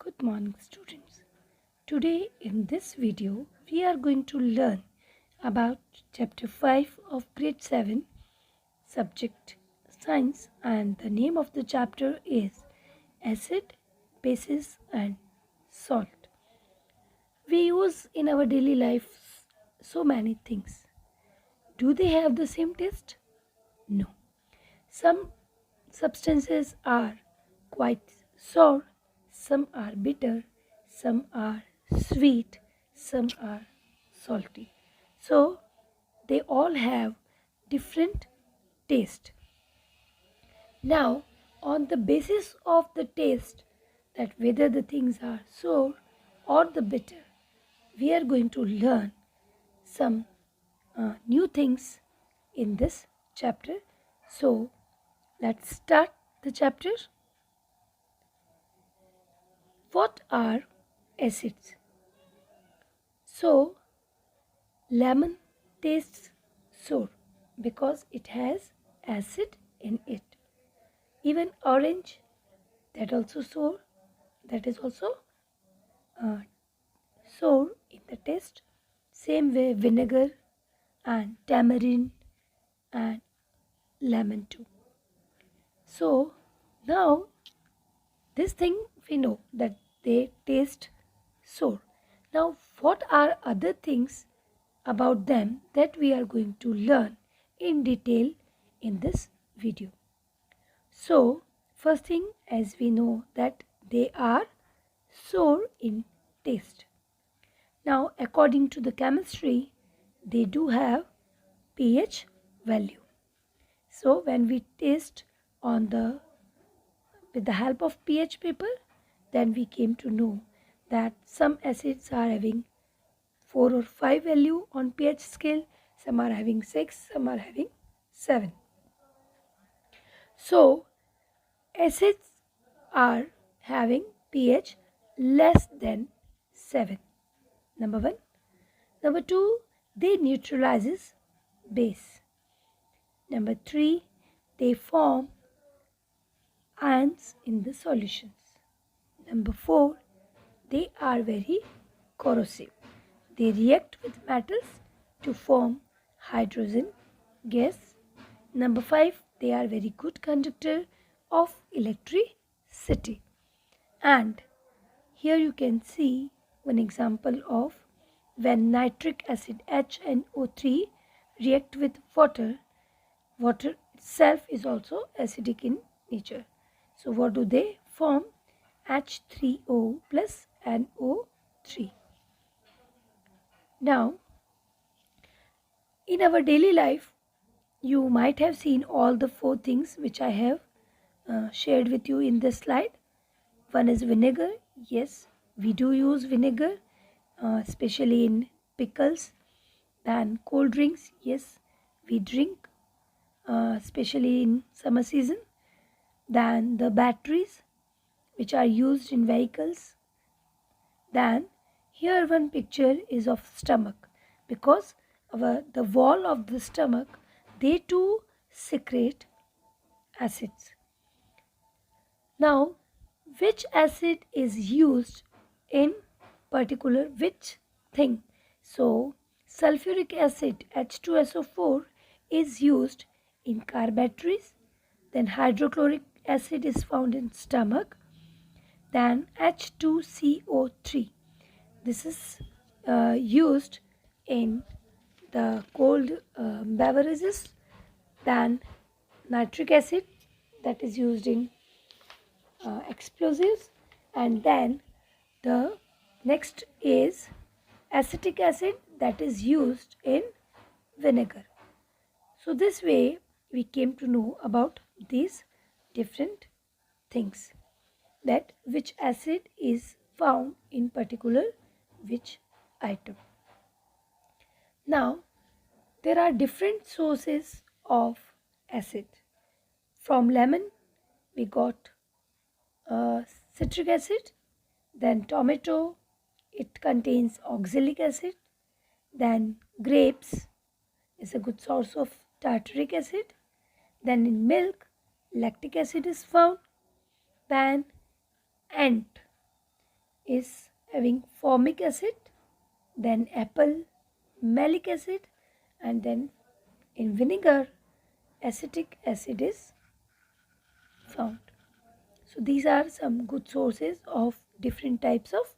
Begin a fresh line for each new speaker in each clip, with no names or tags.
Good morning, students. Today in this video we are going to learn about chapter 5 of grade 7 subject science, and the name of the chapter is acid, bases and salt. We use in our daily life so many things. Do they have the same taste? No. Some substances are quite sour, some are bitter, some are sweet, some are salty. So they all have different taste. Now, on the basis of the taste, that whether the things are sour or the bitter, we are going to learn some new things in this chapter. So let's start the chapter. What are acids? So, lemon tastes sour because it has acid in it. Even orange, that also sour, that is also sour in the taste. Same way vinegar and tamarind and lemon too. So now this thing we know that they taste sour. Now what are other things about them that we are going to learn in detail in this video. So first thing, as we know that they are sour in taste. Now according to the chemistry, they do have pH value. So when we taste on with the help of pH paper, then we came to know that some acids are having 4 or 5 value on pH scale, some are having 6, some are having 7. So acids are having pH less than 7. Number 1. Number 2, they neutralizes base. Number 3, they form ions in the solutions. Number 4, they are very corrosive. They react with metals to form hydrogen gas. Number 5, they are very good conductor of electricity. And here you can see one example of when nitric acid HNO3 react with water. Water itself is also acidic in nature. So what do they form? H3O plus NO3. Now, in our daily life, you might have seen all the 4 things which I have shared with you in this slide. One is vinegar. Yes, we do use vinegar, especially in pickles. Then cold drinks. Yes, we drink, especially in summer season. Then the batteries which are used in vehicles. Then here one picture is of stomach, because the wall of the stomach, they too secrete acids. Now which acid is used in particular which thing? So sulfuric acid H2SO4 is used in car batteries. Then hydrochloric acid is found in stomach. Then H2CO3, this is used in the cold beverages. Then nitric acid, that is used in explosives. And then the next is acetic acid, that is used in vinegar. So this way we came to know about these different things, that which acid is found in particular which item. Now there are different sources of acid. From lemon we got citric acid. Then tomato, it contains oxalic acid. Then grapes is a good source of tartaric acid. Then in milk, lactic acid is found. Then ant, is having formic acid, then apple, malic acid, and then in vinegar, acetic acid is found. So these are some good sources of different types of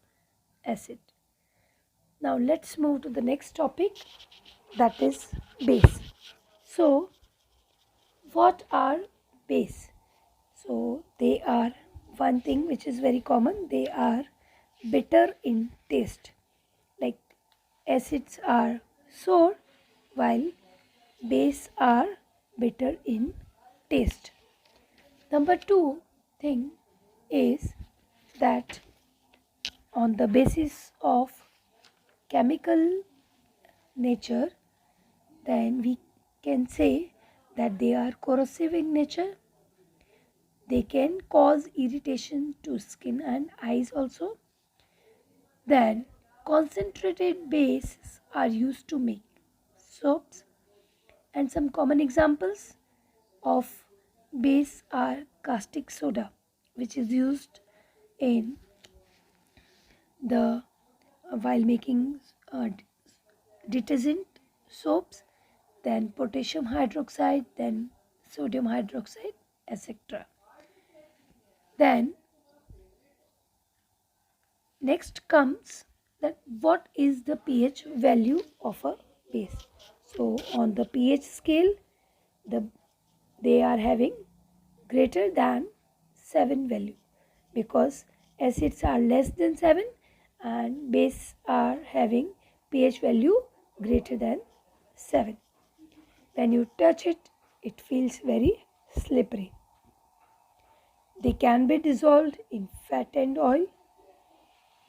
acid. Now let's move to the next topic, that is base. So what are base? So they are one thing which is very common. They are bitter in taste. Like acids are sour while base are bitter in taste. Number two thing is that on the basis of chemical nature, then we can say that they are corrosive in nature. They can cause irritation to skin and eyes also. Then concentrated bases are used to make soaps, and some common examples of base are caustic soda, which is used in the while making detergent soaps, then potassium hydroxide, then sodium hydroxide, etc. Then next comes that what is the pH value of a base. So on the pH scale, they are having greater than 7 value, because acids are less than 7 and base are having pH value greater than 7. When you touch it, it feels very slippery. They can be dissolved in fat and oil.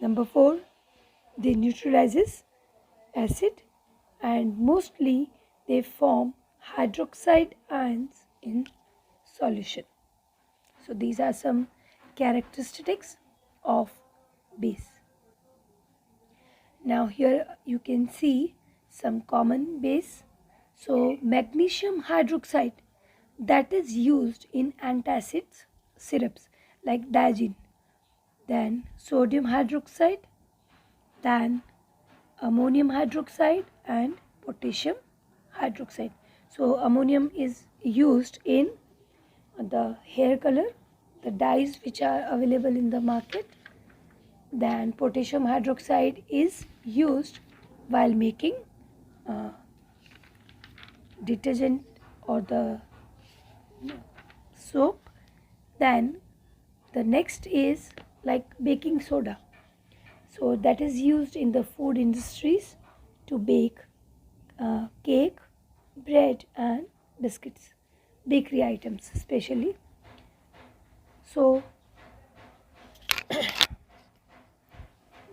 Number 4, they neutralizes acid, and mostly they form hydroxide ions in solution. So these are some characteristics of base. Now here you can see some common base. So magnesium hydroxide, that is used in antacids syrups like Diagen, then sodium hydroxide, then ammonium hydroxide and potassium hydroxide. So ammonium is used in the hair color, the dyes which are available in the market. Then potassium hydroxide is used while making detergent or the soap. Then the next is like baking soda. So that is used in the food industries to bake cake, bread and biscuits, bakery items especially. So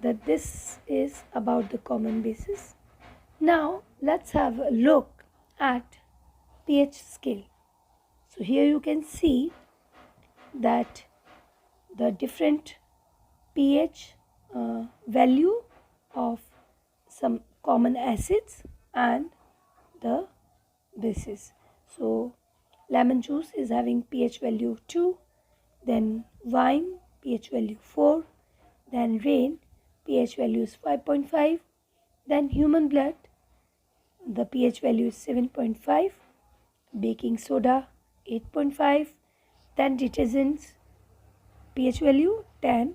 that this is about the common bases. Now let's have a look at pH scale. So here you can see that the different pH value of some common acids and the bases. So lemon juice is having pH value 2, then wine pH value 4, then rain pH value is 5.5, then human blood the pH value is 7.5, baking soda 8.5, then detergents pH value 10,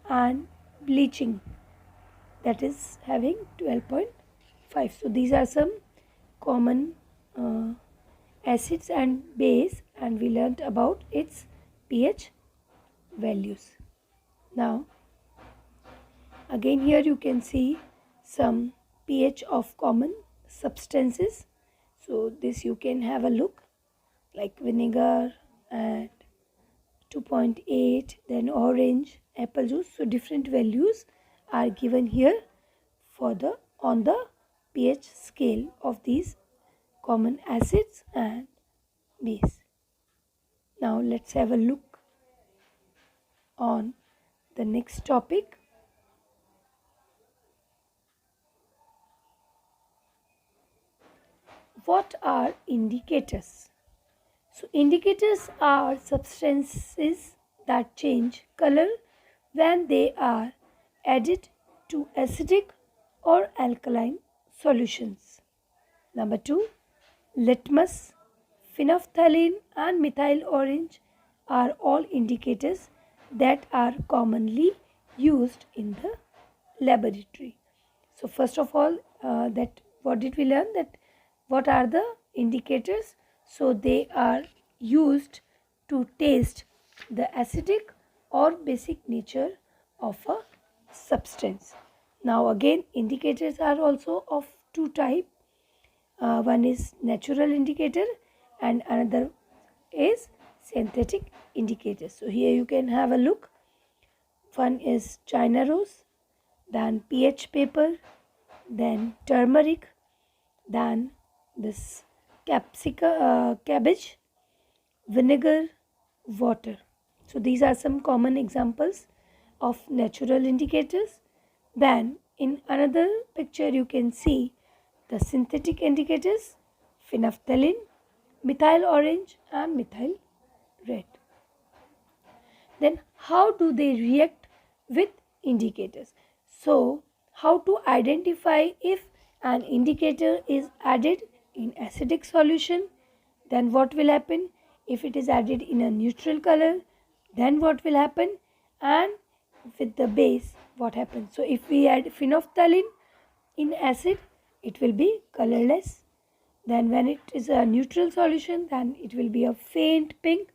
and bleaching that is having 12.5. So these are some common acids and base, and we learnt about its pH values. Now again here you can see some pH of common substances. So this you can have a look, like vinegar at 2.8, then orange, apple juice. So different values are given here for the on the pH scale of these common acids and base. Now let's have a look on the next topic. What are indicators? So indicators are substances that change color when they are added to acidic or alkaline solutions. Number 2, litmus, phenolphthalein and methyl orange are all indicators that are commonly used in the laboratory. So first of all, that what did we learn? That what are the indicators? So they are used to test the acidic or basic nature of a substance. Now again, indicators are also of two types. One is natural indicator and another is synthetic indicator. So here you can have a look. One is China rose, then pH paper, then turmeric, then this cabbage, vinegar, water. So these are some common examples of natural indicators. Then in another picture you can see the synthetic indicators, phenolphthalein, methyl orange and methyl red. Then how do they react with indicators? So how to identify if an indicator is added in acidic solution, then what will happen? If it is added in a neutral color, then what will happen? And with the base, what happens? So if we add phenolphthalein in acid, it will be colorless. Then when it is a neutral solution, then it will be a faint pink.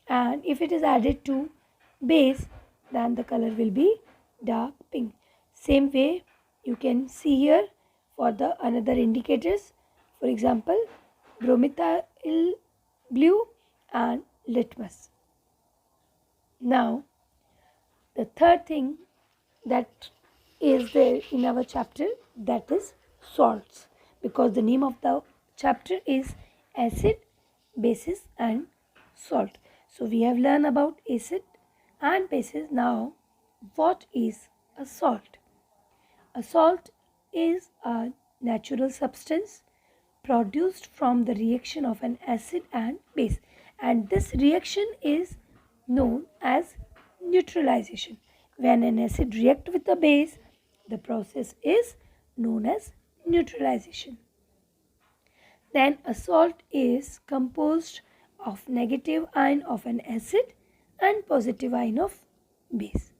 And if it is added to base, then the color will be dark pink. Same way you can see here for the another indicators. For example, bromethyl blue and litmus. Now the third thing that is there in our chapter, that is salts, because the name of the chapter is acid, bases and salt. So we have learned about acid and bases. Now what is a salt? A salt is a natural substance produced from the reaction of an acid and base, and this reaction is known as neutralization. When an acid reacts with a base, the process is known as neutralization. Then a salt is composed of negative ion of an acid and positive ion of base.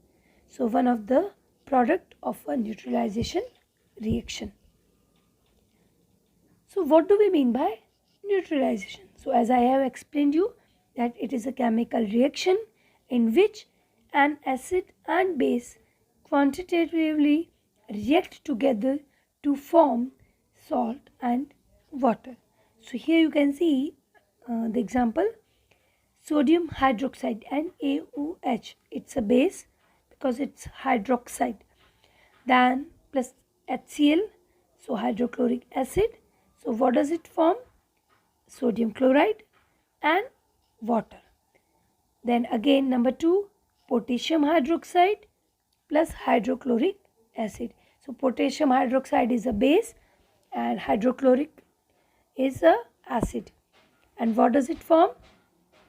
So one of the product of a neutralization reaction. So what do we mean by neutralization? So as I have explained you, that it is a chemical reaction in which an acid and base quantitatively react together to form salt and water. So here you can see the example, sodium hydroxide, NaOH. It's a base because it's hydroxide. Then plus HCl, so hydrochloric acid. So what does it form? Sodium chloride and water. Then again number 2, potassium hydroxide plus hydrochloric acid. So potassium hydroxide is a base and hydrochloric is a acid. And what does it form?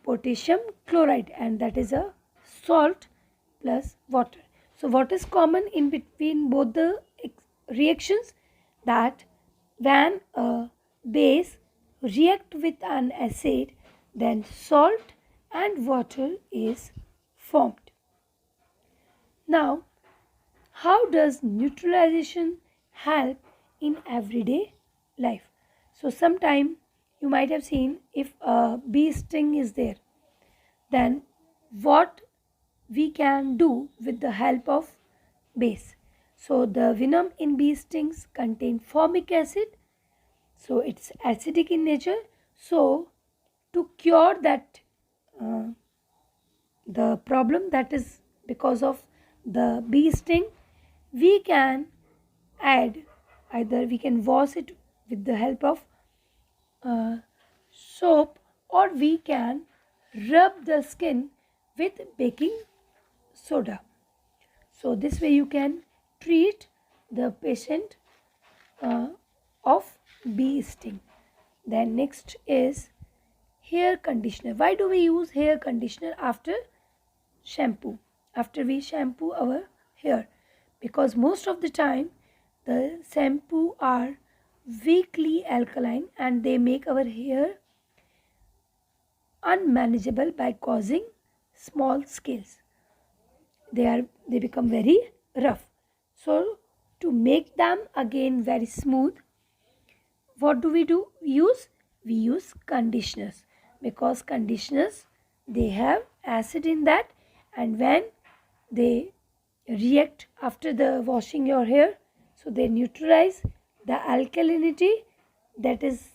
Potassium chloride, and that is a salt plus water. So what is common in between both the reactions? That when a base react with an acid, then salt and water is formed. Now, how does neutralization help in everyday life? So sometime you might have seen, if a bee sting is there, then what we can do with the help of base. So the venom in bee stings contain formic acid, so it's acidic in nature. So to cure that the problem that is because of the bee sting, we can add, either we can wash it with the help of soap, or we can rub the skin with baking soda. So this way you can treat the patient of bee sting. Then next is hair conditioner. Why do we use hair conditioner after shampoo? After we shampoo our hair, because most of the time the shampoo are weakly alkaline and they make our hair unmanageable by causing small scales. They become very rough. So to make them again very smooth, what do? We use conditioners, because conditioners, they have acid in that, and when they react after the washing your hair, so they neutralize the alkalinity that is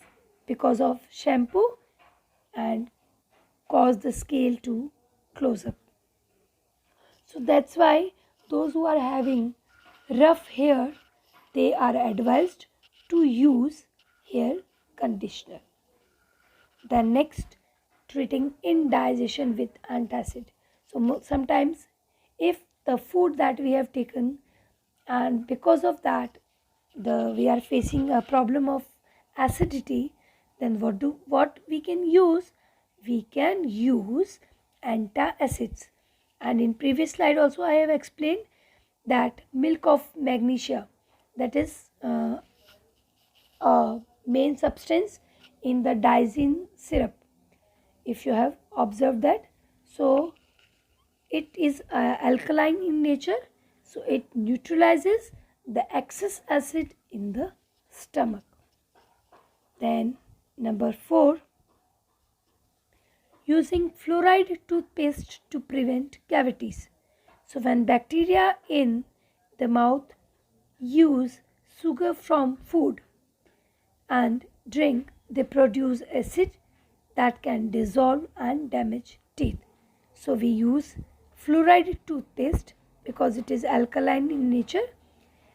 because of shampoo and cause the scale to close up. So that's why those who are having rough hair, they are advised to use hair conditioner. The next, treating indigestion with antacid. So sometimes if the food that we have taken, and because of that we are facing a problem of acidity, then what we can use? We can use antacids. And in previous slide also I have explained that milk of magnesia, that is a main substance in the Daisy syrup, if you have observed that. So it is alkaline in nature, so it neutralizes the excess acid in the stomach. Then number 4, using fluoride toothpaste to prevent cavities. So when bacteria in the mouth use sugar from food and drink, they produce acid that can dissolve and damage teeth. So we use fluoride toothpaste because it is alkaline in nature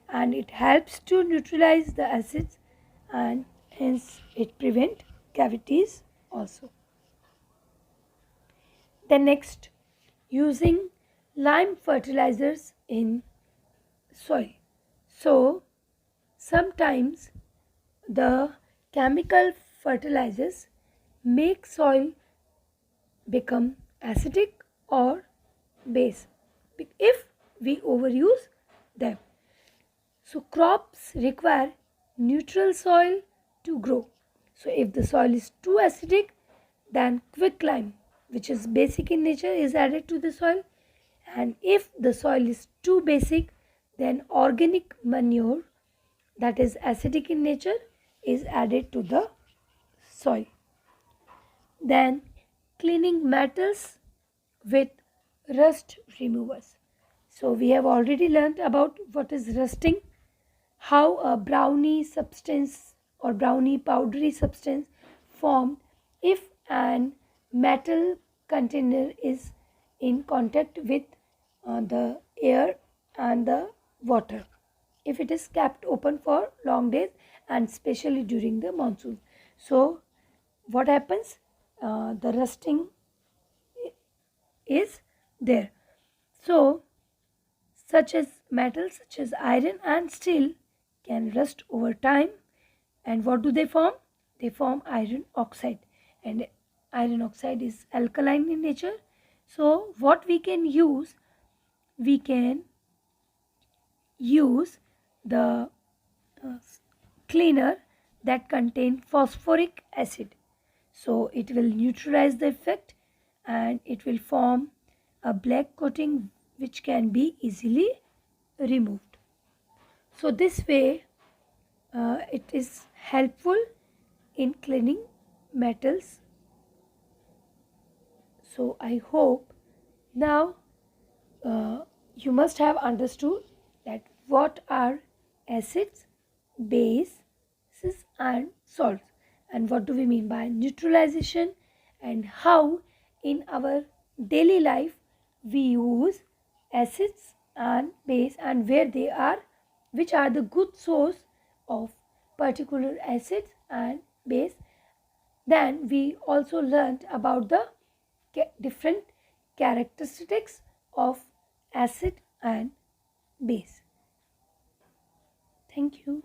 and it helps to neutralize the acids, and hence it prevents cavities also. The next, using lime fertilizers in soil. So sometimes the chemical fertilizers make soil become acidic or base if we overuse them. So crops require neutral soil to grow. So if the soil is too acidic, then quicklime, which is basic in nature, is added to the soil. And if the soil is too basic, then organic manure, that is acidic in nature, is added to the soil. Then cleaning metals with rust removers. So we have already learnt about what is rusting, how a browny substance or browny powdery substance formed if an metal container is in contact with the air and the water, if it is kept open for long days and especially during the monsoon. So what happens? The rusting is there. So such as metals such as iron and steel can rust over time, and what do they form? They form iron oxide, and iron oxide is alkaline in nature. So what we can use? We can use the cleaner that contain phosphoric acid. So it will neutralize the effect and it will form a black coating which can be easily removed. So this way it is helpful in cleaning metals. So I hope now you must have understood that what are acids, bases and salts, and what do we mean by neutralization, and how in our daily life we use acids and base, and where they are, which are the good source of particular acids and base. Then we also learned about the different characteristics of acid and base. Thank you.